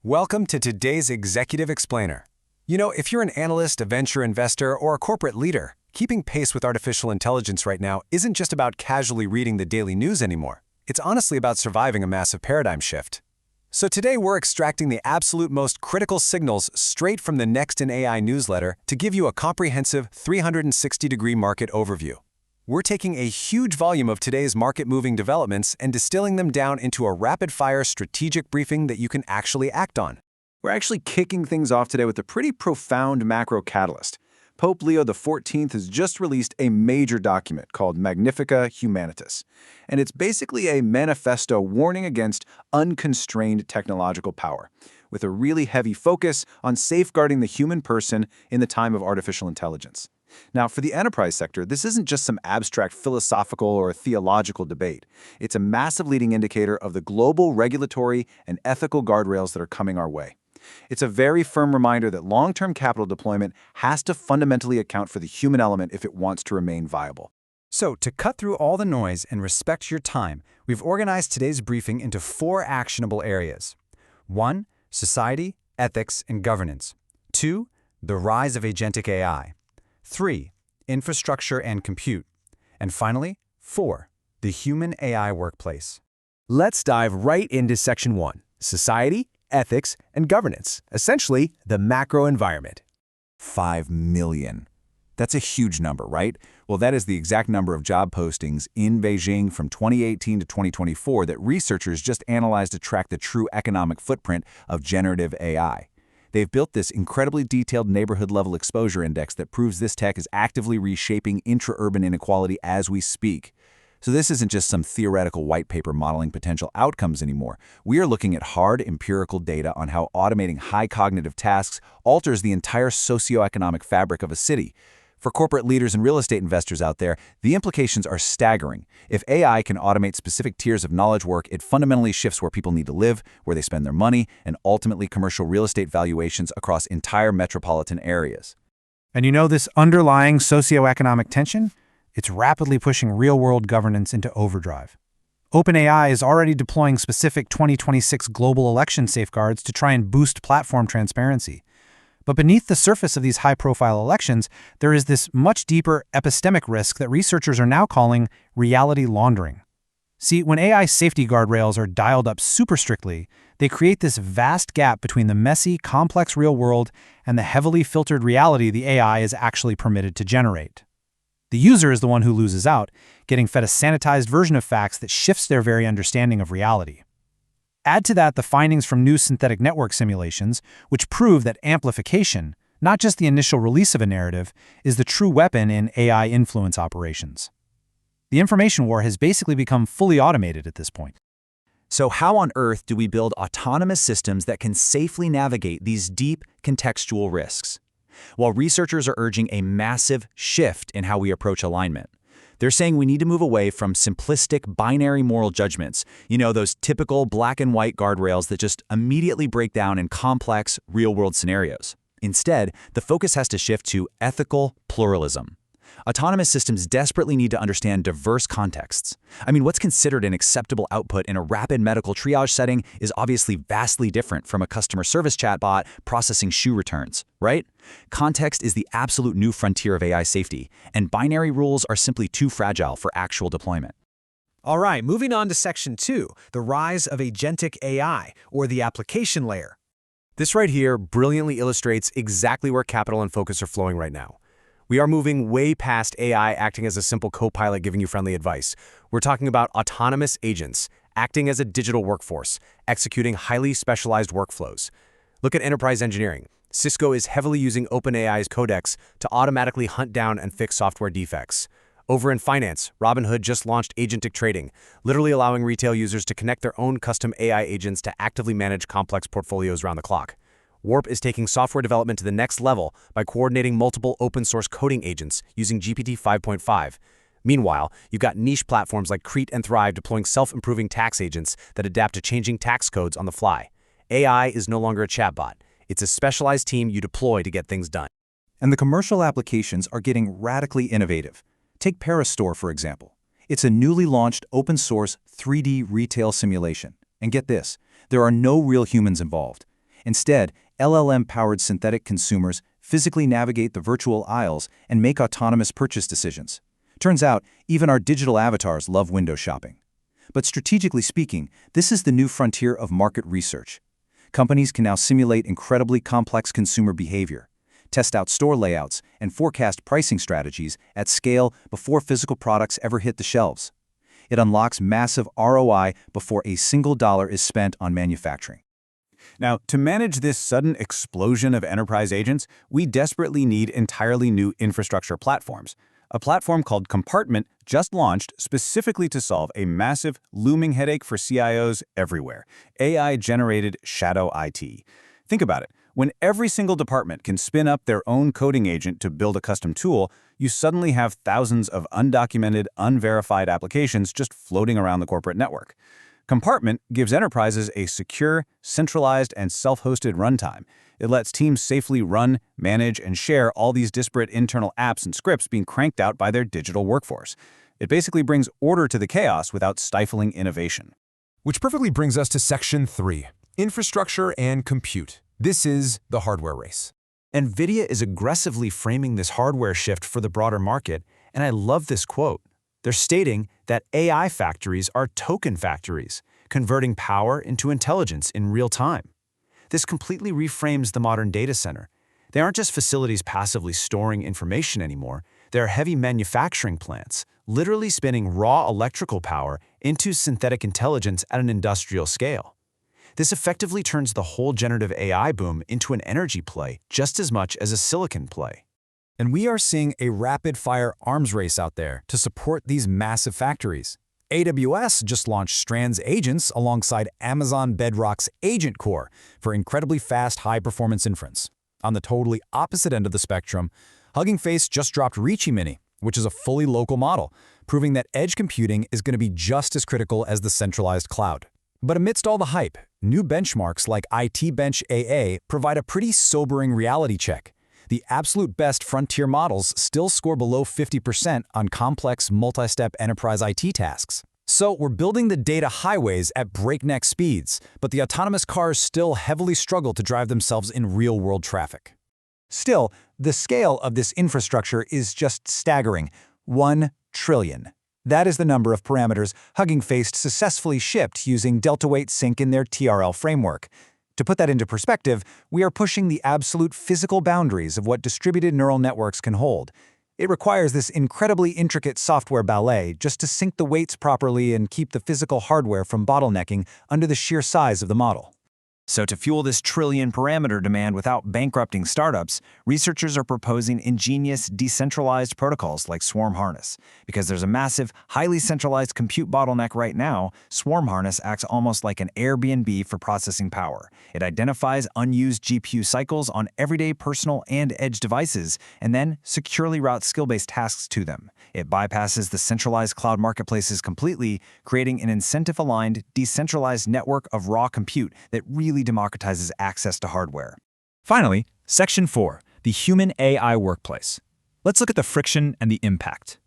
Welcome to today's Executive Explainer. You know, if you're an analyst, a venture investor, or a corporate leader, keeping pace with artificial intelligence right now isn't just about casually reading the daily news anymore. It's honestly about surviving a massive paradigm shift. So today we're extracting the absolute most critical signals straight from the Next in AI newsletter to give you a comprehensive 360-degree market overview. We're taking a huge volume of today's market-moving developments and distilling them down into a rapid-fire strategic briefing that you can actually act on. We're actually kicking things off today with a pretty profound macro catalyst. Pope Leo XIV has just released a major document called Magnificat Humanitas, and it's basically a manifesto warning against unconstrained technological power, with a really heavy focus on safeguarding the human person in the time of artificial intelligence. Now, for the enterprise sector, this isn't just some abstract philosophical or theological debate. It's a massive leading indicator of the global regulatory and ethical guardrails that are coming our way. It's a very firm reminder that long-term capital deployment has to fundamentally account for the human element if it wants to remain viable. So, to cut through all the noise and respect your time, we've organized today's briefing into 4 actionable areas. 1. Society, ethics, and governance. 2. The rise of agentic AI. 3. Infrastructure and compute. And finally, 4. The human-AI workplace. Let's dive right into Section 1, Society, Ethics, and Governance, essentially the macro environment. 5 million. That's a huge number, right? Well, that is the exact number of job postings in Beijing from 2018 to 2024 that researchers just analyzed to track the true economic footprint of generative AI. They've built this incredibly detailed neighborhood-level exposure index that proves this tech is actively reshaping intra-urban inequality as we speak. So this isn't just some theoretical white paper modeling potential outcomes anymore. We are looking at hard empirical data on how automating high cognitive tasks alters the entire socioeconomic fabric of a city. For corporate leaders and real estate investors out there, the implications are staggering. If AI can automate specific tiers of knowledge work, it fundamentally shifts where people need to live, where they spend their money, and ultimately commercial real estate valuations across entire metropolitan areas. And you know this underlying socioeconomic tension? It's rapidly pushing real-world governance into overdrive. OpenAI is already deploying specific 2026 global election safeguards to try and boost platform transparency. But beneath the surface of these high-profile elections, there is this much deeper epistemic risk that researchers are now calling reality laundering. See, when AI safety guardrails are dialed up super strictly, they create this vast gap between the messy, complex real world and the heavily filtered reality the AI is actually permitted to generate. The user is the one who loses out, getting fed a sanitized version of facts that shifts their very understanding of reality. Add to that the findings from new synthetic network simulations, which prove that amplification, not just the initial release of a narrative, is the true weapon in AI influence operations. The information war has basically become fully automated at this point. So how on earth do we build autonomous systems that can safely navigate these deep, contextual risks? While researchers are urging a massive shift in how we approach alignment. They're saying we need to move away from simplistic binary moral judgments, those typical black and white guardrails that just immediately break down in complex, real-world scenarios. Instead, the focus has to shift to ethical pluralism. Autonomous systems desperately need to understand diverse contexts. What's considered an acceptable output in a rapid medical triage setting is obviously vastly different from a customer service chatbot processing shoe returns, right? Context is the absolute new frontier of AI safety, and binary rules are simply too fragile for actual deployment. All right, moving on to Section 2, the rise of agentic AI, or the application layer. This right here brilliantly illustrates exactly where capital and focus are flowing right now. We are moving way past AI acting as a simple co-pilot giving you friendly advice. We're talking about autonomous agents, acting as a digital workforce, executing highly specialized workflows. Look at enterprise engineering. Cisco is heavily using OpenAI's Codex to automatically hunt down and fix software defects. Over in finance, Robinhood just launched Agentic trading, literally allowing retail users to connect their own custom AI agents to actively manage complex portfolios around the clock. Warp is taking software development to the next level by coordinating multiple open-source coding agents using GPT 5.5. Meanwhile, you've got niche platforms like Crete and Thrive deploying self-improving tax agents that adapt to changing tax codes on the fly. AI is no longer a chatbot. It's a specialized team you deploy to get things done. And the commercial applications are getting radically innovative. Take Parastore, for example. It's a newly launched open-source 3D retail simulation. And get this, there are no real humans involved. Instead, LLM-powered synthetic consumers physically navigate the virtual aisles and make autonomous purchase decisions. Turns out, even our digital avatars love window shopping. But strategically speaking, this is the new frontier of market research. Companies can now simulate incredibly complex consumer behavior, test out store layouts, and forecast pricing strategies at scale before physical products ever hit the shelves. It unlocks massive ROI before a single dollar is spent on manufacturing. Now, to manage this sudden explosion of enterprise agents, we desperately need entirely new infrastructure platforms. A platform called Compartment just launched specifically to solve a massive, looming headache for CIOs everywhere: AI-generated shadow IT. Think about it. When every single department can spin up their own coding agent to build a custom tool, you suddenly have thousands of undocumented, unverified applications just floating around the corporate network. Compartment gives enterprises a secure, centralized, and self-hosted runtime. It lets teams safely run, manage, and share all these disparate internal apps and scripts being cranked out by their digital workforce. It basically brings order to the chaos without stifling innovation. Which perfectly brings us to Section 3, Infrastructure and Compute. This is the hardware race. NVIDIA is aggressively framing this hardware shift for the broader market, and I love this quote. They're stating that AI factories are token factories, converting power into intelligence in real time. This completely reframes the modern data center. They aren't just facilities passively storing information anymore. They're heavy manufacturing plants, literally spinning raw electrical power into synthetic intelligence at an industrial scale. This effectively turns the whole generative AI boom into an energy play just as much as a silicon play. And we are seeing a rapid-fire arms race out there to support these massive factories. AWS just launched Strand's agents alongside Amazon Bedrock's Agent Core for incredibly fast, high-performance inference. On the totally opposite end of the spectrum, Hugging Face just dropped Reachy Mini, which is a fully local model, proving that edge computing is going to be just as critical as the centralized cloud. But amidst all the hype, new benchmarks like IT Bench AA provide a pretty sobering reality check. The absolute best frontier models still score below 50% on complex multi-step enterprise IT tasks. So we're building the data highways at breakneck speeds, but the autonomous cars still heavily struggle to drive themselves in real-world traffic. Still, the scale of this infrastructure is just staggering: 1 trillion. That is the number of parameters Hugging Face successfully shipped using delta-weight sync in their TRL framework. To put that into perspective, we are pushing the absolute physical boundaries of what distributed neural networks can hold. It requires this incredibly intricate software ballet just to sync the weights properly and keep the physical hardware from bottlenecking under the sheer size of the model. So to fuel this trillion parameter demand without bankrupting startups, researchers are proposing ingenious decentralized protocols like Swarm Harness. Because there's a massive, highly centralized compute bottleneck right now, Swarm Harness acts almost like an Airbnb for processing power. It identifies unused GPU cycles on everyday personal and edge devices, and then securely routes skill-based tasks to them. It bypasses the centralized cloud marketplaces completely, creating an incentive-aligned, decentralized network of raw compute that really democratizes access to hardware. Finally, Section 4, the human AI workplace. Let's look at the friction and the impact.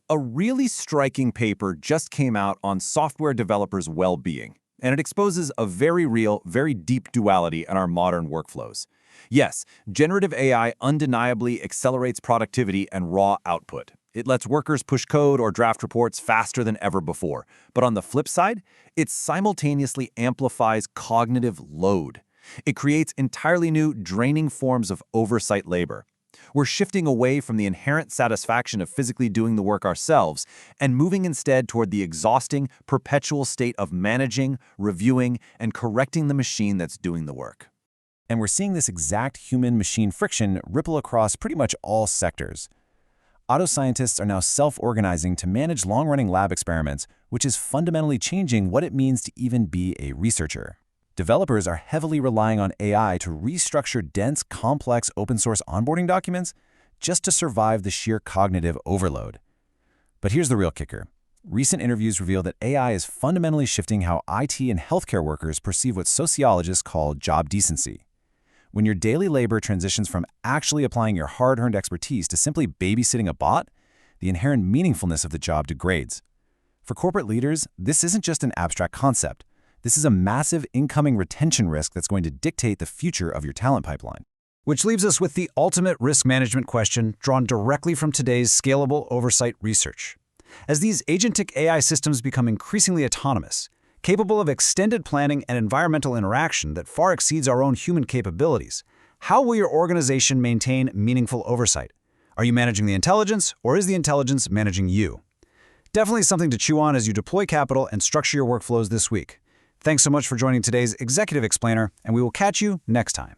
A really striking paper just came out on software developers' well-being, and it exposes a very real, very deep duality in our modern workflows. Yes, generative AI undeniably accelerates productivity and raw output. It lets workers push code or draft reports faster than ever before. But on the flip side, it simultaneously amplifies cognitive load. It creates entirely new, draining forms of oversight labor. We're shifting away from the inherent satisfaction of physically doing the work ourselves and moving instead toward the exhausting, perpetual state of managing, reviewing, and correcting the machine that's doing the work. And we're seeing this exact human-machine friction ripple across pretty much all sectors. Auto scientists are now self-organizing to manage long-running lab experiments, which is fundamentally changing what it means to even be a researcher. Developers are heavily relying on AI to restructure dense, complex open-source onboarding documents just to survive the sheer cognitive overload. But here's the real kicker. Recent interviews reveal that AI is fundamentally shifting how IT and healthcare workers perceive what sociologists call job decency. When your daily labor transitions from actually applying your hard-earned expertise to simply babysitting a bot, the inherent meaningfulness of the job degrades. For corporate leaders, this isn't just an abstract concept. This is a massive incoming retention risk that's going to dictate the future of your talent pipeline. Which leaves us with the ultimate risk management question drawn directly from today's scalable oversight research. As these agentic AI systems become increasingly autonomous, capable of extended planning and environmental interaction that far exceeds our own human capabilities, how will your organization maintain meaningful oversight? Are you managing the intelligence, or is the intelligence managing you? Definitely something to chew on as you deploy capital and structure your workflows this week. Thanks so much for joining today's Executive Explainer, and we will catch you next time.